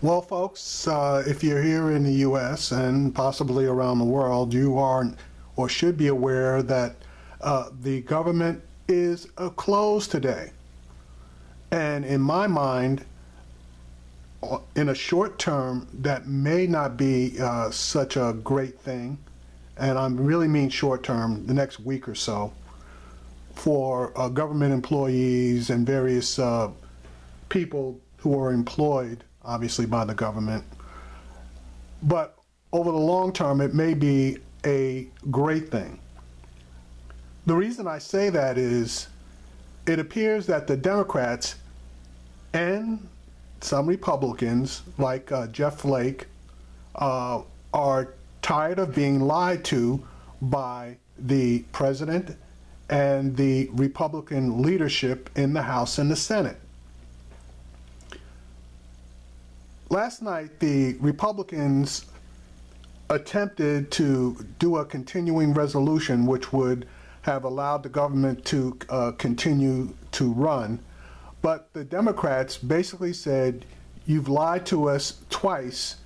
Well, folks, if you're here in the U.S. and possibly around the world, you are or should be aware that the government is closed today. And in my mind, in a short term, that may not be such a great thing. And I really mean short term, the next week or so, for government employees and various people who are employed, obviously, by the government. But over the long term, it may be a great thing. The reason I say that is it appears that the Democrats and some Republicans, like Jeff Flake, are tired of being lied to by the president and the Republican leadership in the House and the Senate. Last night, the Republicans attempted to do a continuing resolution which would have allowed the government to continue to run. But the Democrats basically said, you've lied to us twice,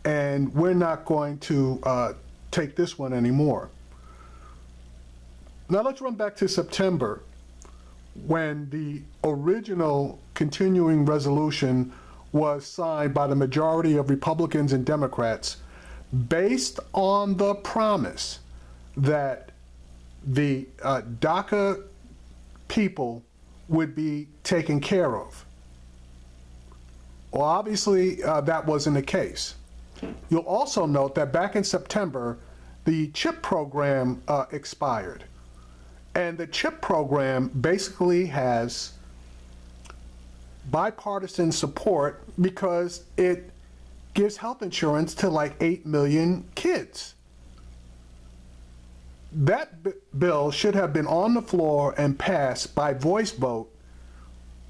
and we're not going to take this one anymore. Now let's run back to September, when the original continuing resolution was signed by the majority of Republicans and Democrats based on the promise that the DACA people would be taken care of. Well, obviously, that wasn't the case. You'll also note that back in September, the CHIP program expired. And the CHIP program basically has bipartisan support because it gives health insurance to like 8 million kids. That bill should have been on the floor and passed by voice vote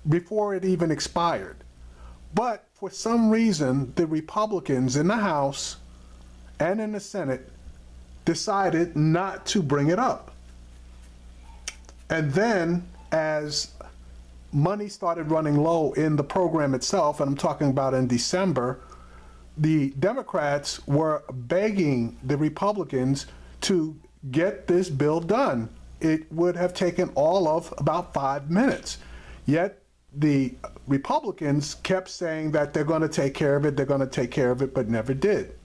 before it even expired. But for some reason, the Republicans in the House and in the Senate decided not to bring it up. And then, as money started running low in the program itself, and I'm talking about in December, the Democrats were begging the Republicans to get this bill done. It would have taken all of about 5 minutes. Yet the Republicans kept saying that they're going to take care of it, they're going to take care of it, but never did.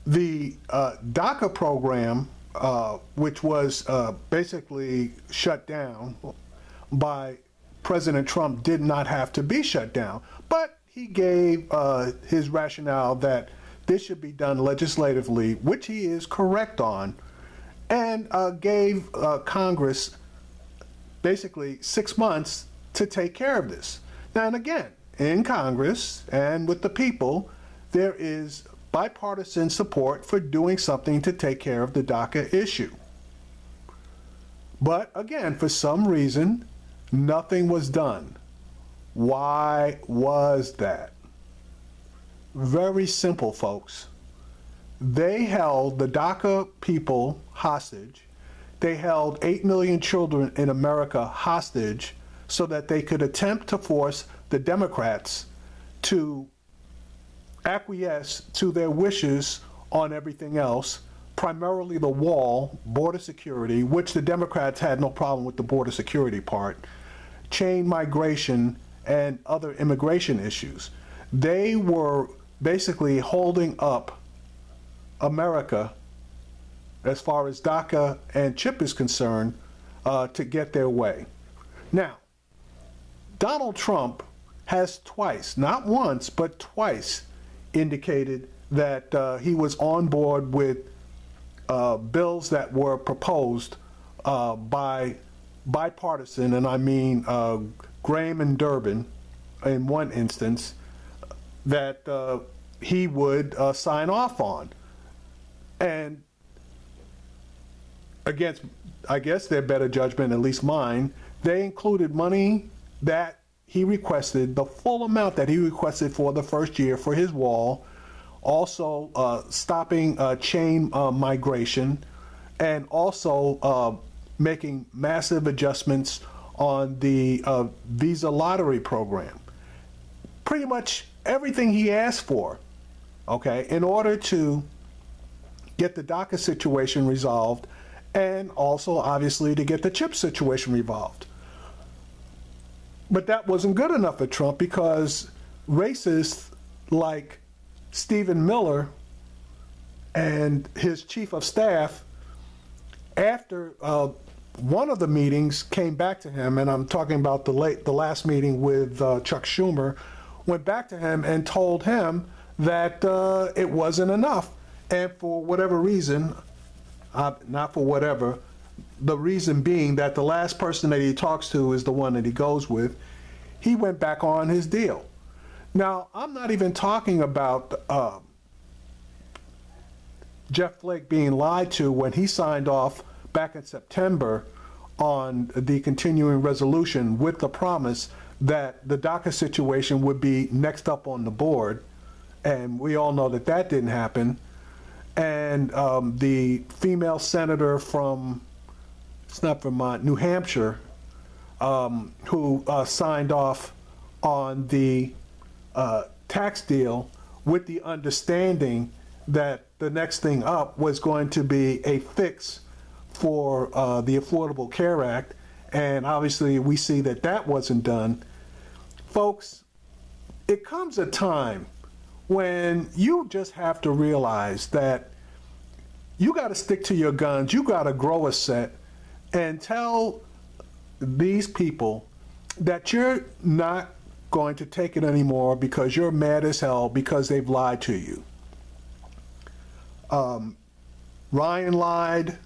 The DACA program, which was basically shut down by President Trump, did not have to be shut down, but he gave his rationale that this should be done legislatively, which he is correct on, and gave Congress basically 6 months to take care of this. Now, and again, in Congress and with the people, there is bipartisan support for doing something to take care of the DACA issue. But again, for some reason, nothing was done. Why was that? Very simple, folks. They held the DACA people hostage. They held 8 million children in America hostage so that they could attempt to force the Democrats to acquiesce to their wishes on everything else, primarily the wall, border security, which the Democrats had no problem with the border security part, chain migration, and other immigration issues. They were basically holding up America, as far as DACA and CHIP is concerned, to get their way. Now, Donald Trump has twice, not once, but twice, indicated that he was on board with bills that were proposed by bipartisan, and I mean Graham and Durbin in one instance, that he would sign off on. And against, I guess, their better judgment, at least mine, they included money that he requested, the full amount that he requested for the first year for his wall, also stopping chain migration, and also making massive adjustments on the visa lottery program. pretty much everything he asked for, okay, in order to get the DACA situation resolved and also obviously to get the chip situation resolved. But that wasn't good enough for Trump because racists like Stephen Miller and his chief of staff, after one of the meetings, came back to him, and I'm talking about the last meeting with Chuck Schumer, went back to him and told him that it wasn't enough. And for whatever reason, not for whatever, the reason being that the last person that he talks to is the one that he goes with, he went back on his deal. Now, I'm not even talking about Jeff Flake being lied to when he signed off back in September on the continuing resolution with the promise that the DACA situation would be next up on the board. And we all know that that didn't happen. And the female senator from, it's not Vermont, New Hampshire, who signed off on the tax deal with the understanding that the next thing up was going to be a fix for the Affordable Care Act. And obviously we see that that wasn't done. Folks, it comes a time when you just have to realize that you got to stick to your guns, you got to grow a set and tell these people that you're not going to take it anymore because you're mad as hell because they've lied to you. Ryan lied,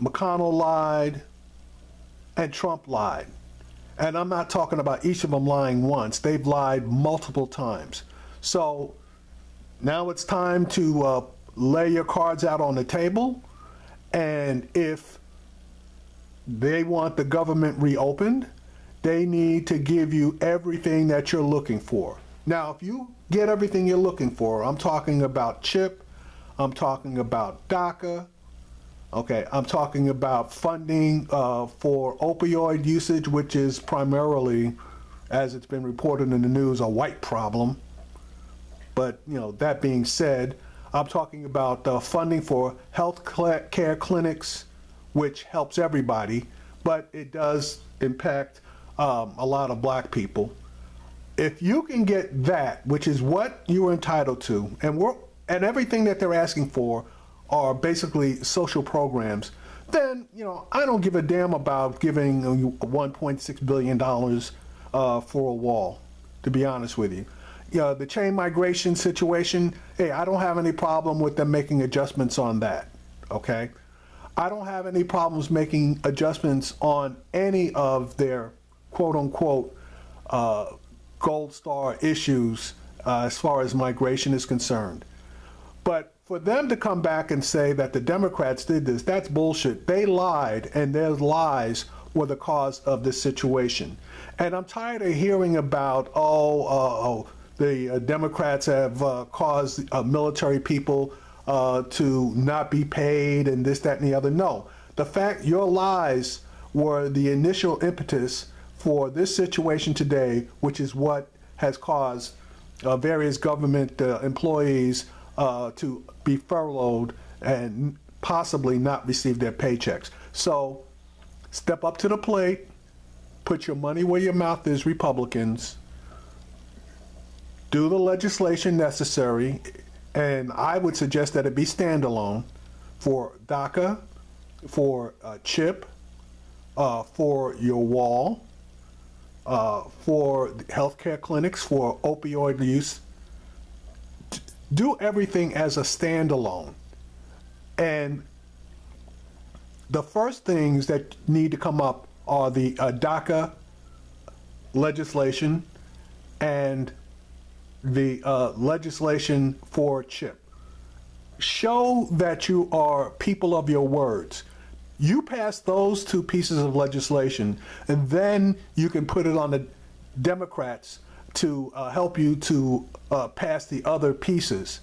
McConnell lied, and Trump lied. And I'm not talking about each of them lying once. They've lied multiple times. So now it's time to lay your cards out on the table. And if they want the government reopened, they need to give you everything that you're looking for. Now, if you get everything you're looking for, I'm talking about CHIP, I'm talking about DACA, okay, I'm talking about funding for opioid usage, which is primarily, as it's been reported in the news, a white problem. But, you know, that being said, I'm talking about funding for health care clinics, which helps everybody, but it does impact a lot of black people. If you can get that, which is what you are entitled to, and everything that they're asking for are basically social programs, then, you know, I don't give a damn about giving $1.6 billion for a wall, to be honest with you. You know, the chain migration situation, hey, I don't have any problem with them making adjustments on that, okay? I don't have any problems making adjustments on any of their quote-unquote gold star issues as far as migration is concerned. But for them to come back and say that the Democrats did this, that's bullshit. They lied, and their lies were the cause of this situation. And I'm tired of hearing about, the Democrats have caused military people to not be paid and this, that, and the other. No, the fact your lies were the initial impetus for this situation today, which is what has caused various government employees to be furloughed and possibly not receive their paychecks. So step up to the plate, put your money where your mouth is, Republicans. Do the legislation necessary, and I would suggest that it be standalone for DACA, for CHIP, for your wall, for healthcare clinics, for opioid use. Do everything as a standalone. And the first things that need to come up are the DACA legislation and the legislation for CHIP. Show that you are people of your words. You pass those two pieces of legislation, and then you can put it on the Democrats to help you to pass the other pieces.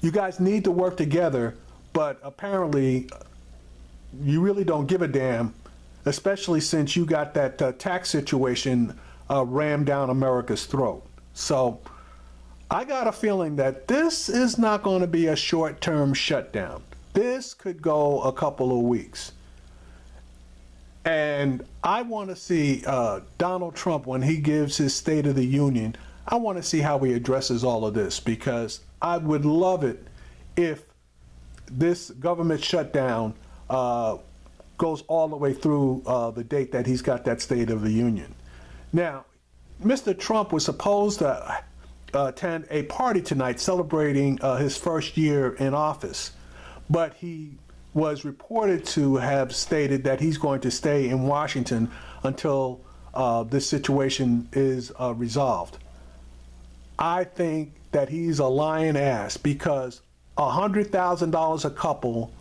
You guys need to work together, but apparently you really don't give a damn, especially since you got that tax situation rammed down America's throat. So I got a feeling that this is not going to be a short-term shutdown. This could go a couple of weeks. And I want to see Donald Trump, when he gives his State of the Union, I want to see how he addresses all of this, because I would love it if this government shutdown goes all the way through the date that he's got that State of the Union. Now, Mr. Trump was supposed to attend a party tonight celebrating his first year in office, but he was reported to have stated that he's going to stay in Washington until this situation is resolved. I think that he's a lying ass, because $100,000 a couple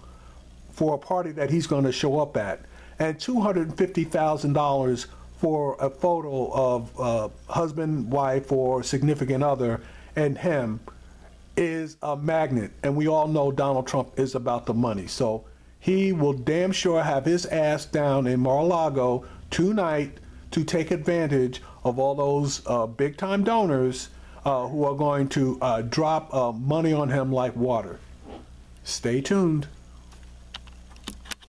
for a party that he's going to show up at, and $250,000 for a photo of husband, wife, or significant other and him is a magnet. And we all know Donald Trump is about the money. So he will damn sure have his ass down in Mar-a-Lago tonight to take advantage of all those big-time donors who are going to drop money on him like water. Stay tuned.